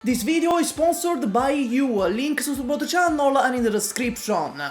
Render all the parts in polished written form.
This video is sponsored by you, links to both channel and in the description.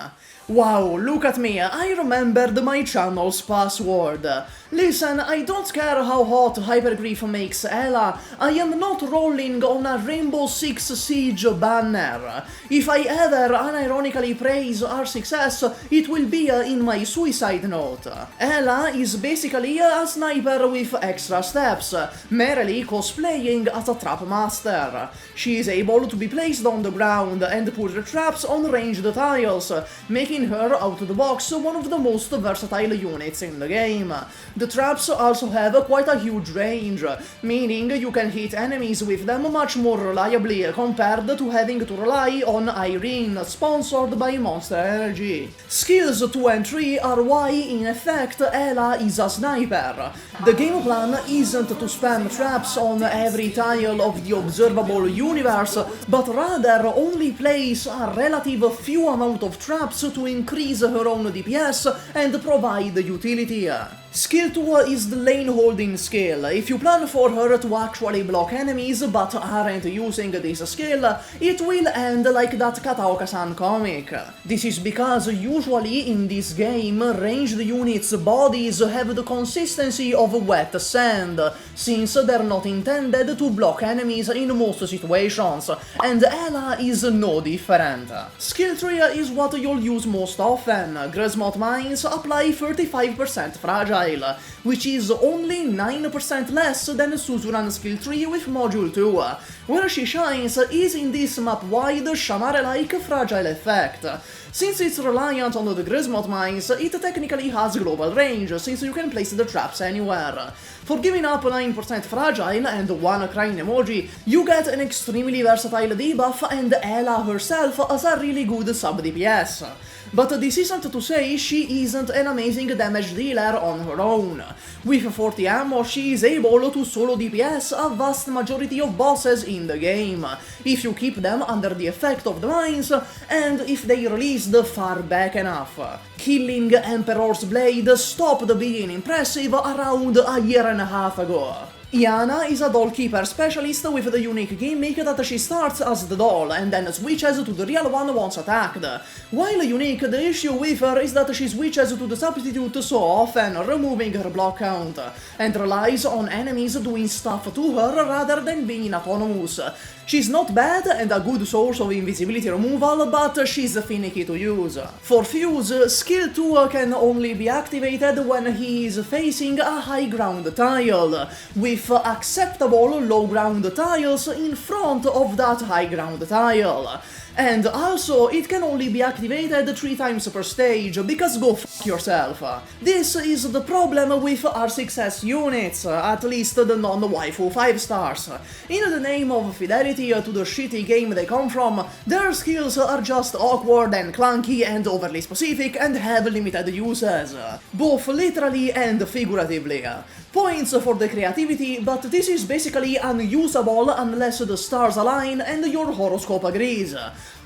Wow, look at me, I remembered my channel's password. Listen, I don't care how hot Hypergriff makes ELA, I am not rolling on a Rainbow Six Siege banner. If I ever unironically praise our success, it will be in my suicide note. ELA is basically a sniper with extra steps, merely cosplaying as a trap master. She is able to be placed on the ground and put traps on ranged tiles, making her out of the box one of the most versatile units in the game. The traps also have quite a huge range, meaning you can hit enemies with them much more reliably compared to having to rely on Irene, sponsored by Monster Energy. Skills 2 and 3 are why, in effect, ELA is a sniper. The game plan isn't to spam traps on every tile of the observable universe, but rather only place a relative few amount of traps to increase her own DPS and provide utility. Skill 2 is the lane holding skill. If you plan for her to actually block enemies but aren't using this skill, it will end like that Kataoka-san comic. This is because usually in this game, ranged units' bodies have the consistency of wet sand, since they're not intended to block enemies in most situations, and ELA is no different. Skill 3 is what you'll use most often. Grismot Mines apply 35% fragile, which is only 9% less than Suzuran's skill 3 with module 2. Where she shines is in this map-wide Shamare-like fragile effect. Since it's reliant on the Grismot Mines, it technically has global range, since you can place the traps anywhere. For giving up 9% fragile and one crying emoji, you get an extremely versatile debuff and ELA herself as a really good sub-DPS. But this isn't to say she isn't an amazing damage dealer on her own. With 40 ammo, she is able to solo DPS a vast majority of bosses in the game, if you keep them under the effect of the mines, and if they released far back enough. Killing Emperor's Blade stopped being impressive around a year and a half ago. Iana is a doll keeper specialist with the unique gimmick that she starts as the doll and then switches to the real one once attacked. While unique, the issue with her is that she switches to the substitute so often, removing her block count, and relies on enemies doing stuff to her rather than being autonomous. She's not bad and a good source of invisibility removal, but she's finicky to use. For Fuze, skill 2 can only be activated when he is facing a high ground tile, with acceptable low ground tiles in front of that high ground tile. And also, it can only be activated 3 times per stage, because go f*** yourself. This is the problem with R6S units, at least the non-waifu 5 stars. In the name of fidelity to the shitty game they come from, their skills are just awkward and clunky and overly specific and have limited uses, both literally and figuratively. Points for the creativity, but this is basically unusable unless the stars align and your horoscope agrees.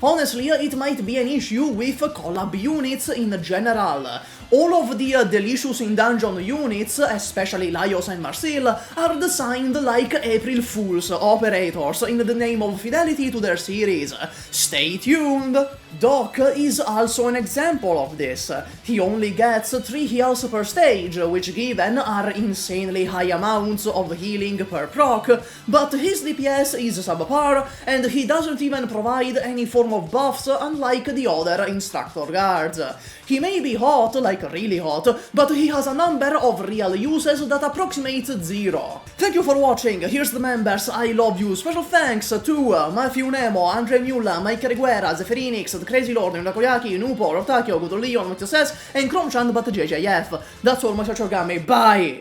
Honestly, it might be an issue with Collab units in general. All of the delicious in-dungeon units, especially Laios and Marcel, are designed like April Fool's operators in the name of fidelity to their series. Stay tuned! Doc is also an example of this. He only gets 3 heals per stage, which given are insanely high amounts of healing per proc, but his DPS is subpar, and he doesn't even provide any form of buffs unlike the other instructor guards. He may be hot, like really hot, but he has a number of real uses that approximates 0. Thank you for watching, here's the members, I love you, special thanks to Matthew Nemo, Andre Mula, Mike Reguera, Zephyrinix, The Crazy Lord, Nunakoyaki, Nupo, Rotakio, Gudolion, Matthew Says, and Kromchan but JJF. That's all, my Gummy, bye!